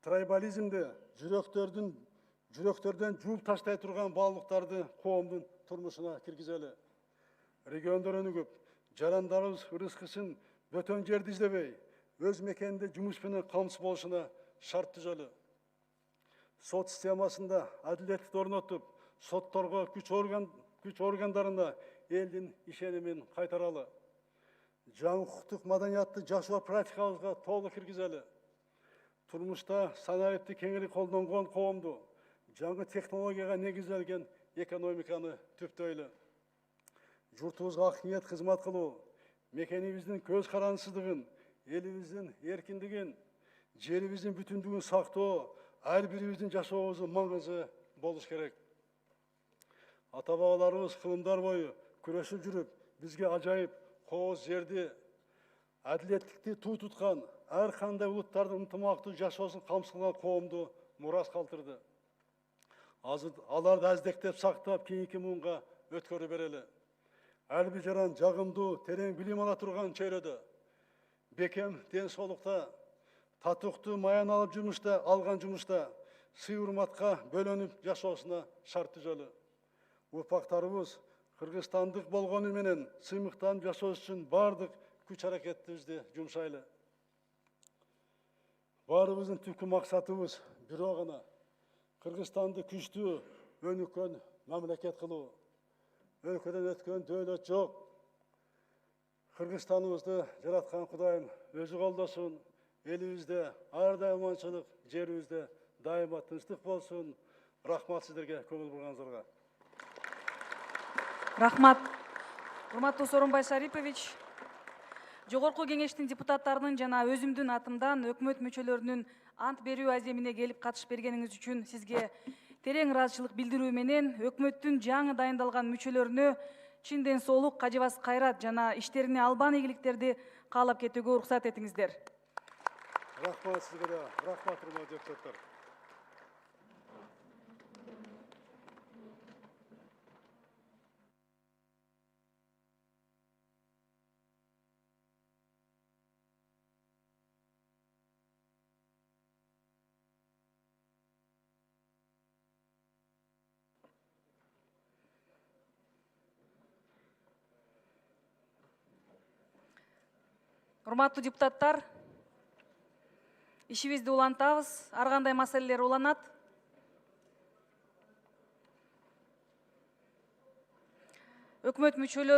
трайбализмди жүрөктөрдөн жууп таштай турган баалуулуктарды коомдун турмушуна киргизели. Региондор өнүгүп, жарандарыбыз ырыскысын бөтөн жерди издебей, өз мекенинде жумуш менен камсыз болушуна шарт түзөлү. Сот системасында адилеттикти орнотуп, сотторго күч органдарына элдин ишенимин кайтаралы. Жаңы құқықтық маданиятты жашоо практикабызга толук киргизели. Турмушта санариптик кеңири колдонгон коомду, жаңы технологияга негизделген экономиканы түптөйлү. Журтубузга ак ниет кызмат кылуу, мекенибиздин көз карансыздыгын, элибиздин эркиндигин, жерибиздин бүтүндүгүн сактоо ар бирибиздин жашообуздун маңызы болуш керек. Ата-бабаларыбыз кылымдар бою күрөшүп жүрүп, бизге ажайып кооз жерди, адилеттикти туу туткан, ар кандай улуттардын ынтымактуу жашоосун камсыз кылган коомду мурас калтырды. Аларды аздектеп сактап, кийинки муунга өткөрүп берели. Ар бир жаран жагымдуу, терең билим ала турган чөйрөдө, бекем ден соолукта, татыктуу маян алып алган жумушта, сый-урматка бөлөнүп жашоосуна шарт түзөлү. Урпактарыбыз кыргызстандык болгону менен сыймыктанып жашоос үчүн бардык күч аракетибизди жумшайлы. Баарыбыздын түпкү максатыбыз бирөө гана: Кыргызстанды күчтүү, өнүккөн мамлекет кылуу. Өлкөдөн өткөн дөөлөт жок. Кыргызстаныбызды жараткан Кудайым өзү колдосун. Элибизде ар дайым аманчылык, жерибизде дайыма тынчтык болсун. Рахмат сиздерге, көңүл бурганыңыздарга. Рахмат. Урматтуу Сооронбай Шарипович, Жогорку Кеңештин депутаттарынын жана өзүмдүн атымдан өкмөт мүчөлөрүнүн ант берүү аземине келип катышып бергениңиз үчүн сизге терең ыраазычылык билдирүү менен өкмөттүн жаңы дайындалган мүчөлөрүнө чын ден соолук, кажыбас кайрат жана иштерине албан ийгиликтерди каалап кетүүгө уруксат этиңиздер. Рахмат сизге да, рахмат урматтуу депутаттар. Урматтуу депутаттар, ишибизди улантабыз. Ар кандай маселелер уланат. Өкмөт мүчөлөрү